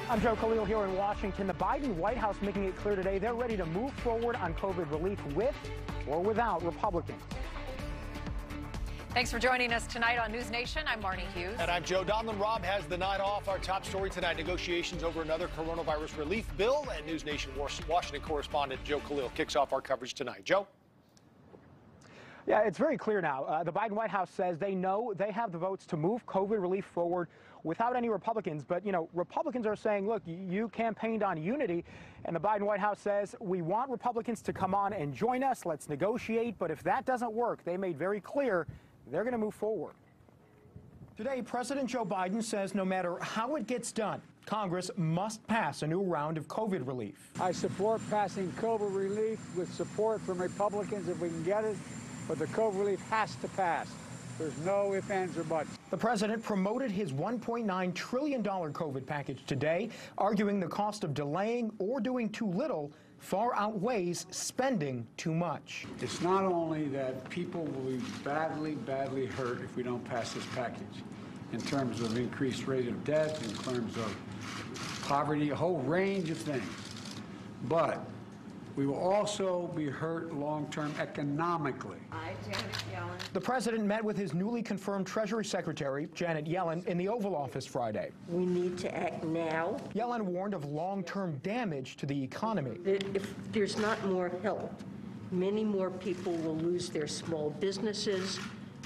I'm Joe Khalil here in Washington. The Biden White House making it clear today they're ready to move forward on COVID relief with or without Republicans. Thanks for joining us tonight on News Nation. I'm Marnie Hughes. And I'm Joe Donlin. Rob has the night off. Our top story tonight, negotiations over another coronavirus relief bill. And News Nation Washington correspondent Joe Khalil kicks off our coverage tonight. Joe? Yeah, it's very clear now. The Biden White House says they know they have the votes to move COVID relief forward without any Republicans. But, you know, Republicans are saying, look, you campaigned on unity. And the Biden White House says we want Republicans to come on and join us. Let's negotiate. But if that doesn't work, they made very clear they're going to move forward. Today, President Joe Biden says no matter how it gets done, Congress must pass a new round of COVID relief. I support passing COVID relief with support from Republicans if we can get it, but the COVID relief has to pass. There's no ifs, ands, or buts. The president promoted his $1.9 trillion COVID package today, arguing the cost of delaying or doing too little far outweighs spending too much. It's not only that people will be badly, badly hurt if we don't pass this package, in terms of increased rate of death, in terms of poverty, a whole range of things, but we will also be hurt long-term economically. Janet Yellen. The president met with his newly confirmed Treasury Secretary, Janet Yellen, in the Oval Office Friday. We need to act now. Yellen warned of long-term damage to the economy. If there's not more help, many more people will lose their small businesses,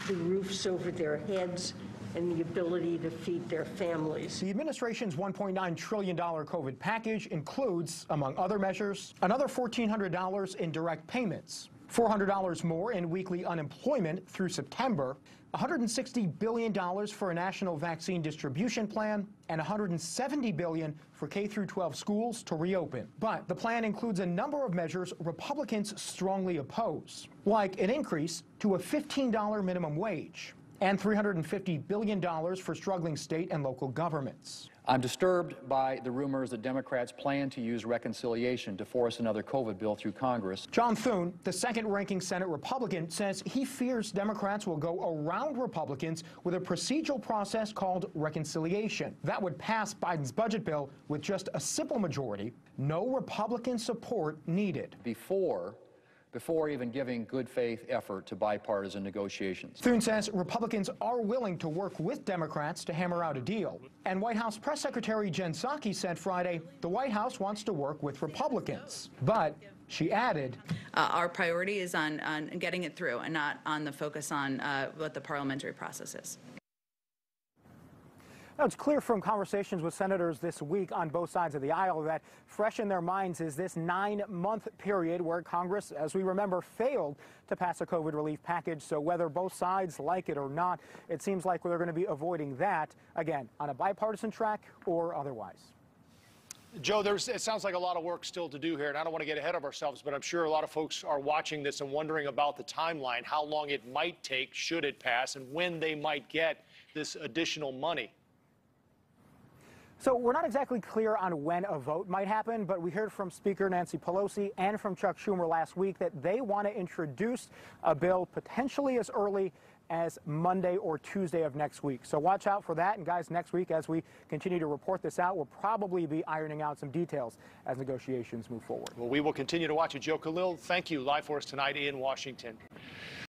the roofs over their heads, and the ability to feed their families. The administration's $1.9 trillion COVID package includes, among other measures, another $1,400 in direct payments, $400 more in weekly unemployment through September, $160 billion for a national vaccine distribution plan, and $170 billion for K-12 schools to reopen. But the plan includes a number of measures Republicans strongly oppose, like an increase to a $15 minimum wage and $350 billion for struggling state and local governments. I'm disturbed by the rumors that Democrats plan to use reconciliation to force another COVID bill through Congress. John Thune, the second-ranking Senate Republican, says he fears Democrats will go around Republicans with a procedural process called reconciliation. That would pass Biden's budget bill with just a simple majority, no Republican support needed. Before even giving good faith effort to bipartisan negotiations. Thune says Republicans are willing to work with Democrats to hammer out a deal. And White House Press Secretary Jen Psaki said Friday the White House wants to work with Republicans. But she added, our priority is on getting it through and not on the focus on what the parliamentary process is. Now, it's clear from conversations with senators this week on both sides of the aisle that fresh in their minds is this 9-month period where Congress, as we remember, failed to pass a COVID relief package. So whether both sides like it or not, it seems like they're going to be avoiding that, again, on a bipartisan track or otherwise. Joe, it sounds like a lot of work still to do here, and I don't want to get ahead of ourselves, but I'm sure a lot of folks are watching this and wondering about the timeline, how long it might take, should it pass, and when they might get this additional money. So we're not exactly clear on when a vote might happen, but we heard from Speaker Nancy Pelosi and from Chuck Schumer last week that they want to introduce a bill potentially as early as Monday or Tuesday of next week. So watch out for that. And guys, next week, as we continue to report this out, we'll probably be ironing out some details as negotiations move forward. Well, we will continue to watch it. Joe Khalil, thank you. Live for us tonight in Washington.